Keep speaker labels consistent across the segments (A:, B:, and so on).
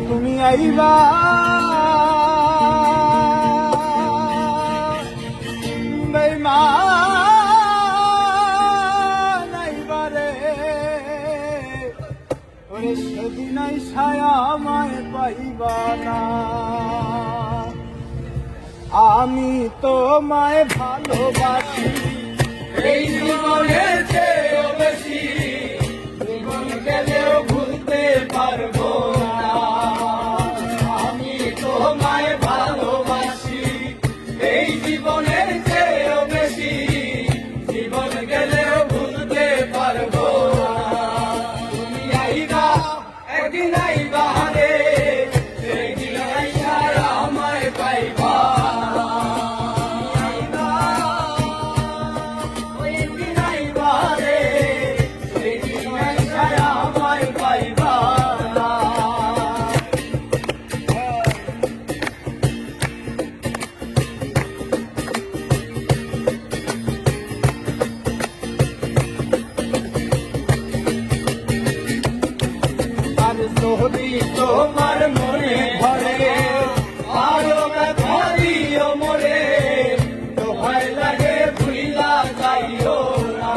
A: তুমি আইবা বেঈমান আইবা রে, ওরে সেদিন ছায়া আমায় পাইবা না। আমি তোমায় ভালোবাসি এই জীবনের চেয়েও বেশি, জীবন গেলেও ভুলতে পারবো না। আমি তোমায় ভালোবাসি এই জীবনের চেয়েও বেশি, জীবন গেলেও ভুলতে পারবো না। তুমি আইবা একদিন আইবা রে, সেদিন আইসা আমায় পাইবা। যদি তোমার মনে ধরে আরো ব্যথা দিও মরে, দোহাই লাগে ভুইলা যাইও না।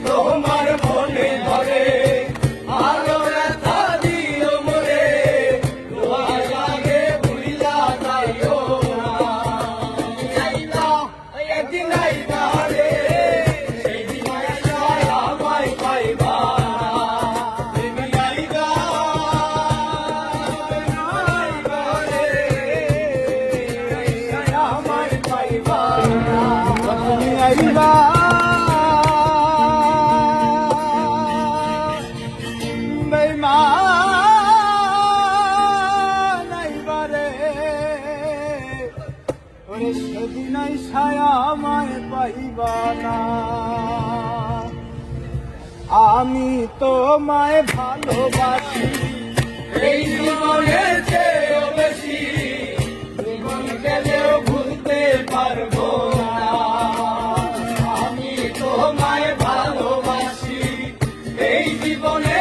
A: তোমার মনে ধরে আরো ব্যথা দিও মরে, দোহাই লাগে ভুইলা যাইও না। একদিন আইবা রে, সেদিন আইসা আমায় পাইবা। তুমি আইবা রে, আমায় পাইবা। তুমি আইবা বেঈমান আইবা রে, ওরে সেদিন ছায়া আমায় পাইবা না। আমি তোমায় ভালোবাসি এই জীবনের চেয়েও বেশি, জীবন গেলেও ভুলতে পারবো না। আমি তোমায় ভালোবাসি এই জীবনে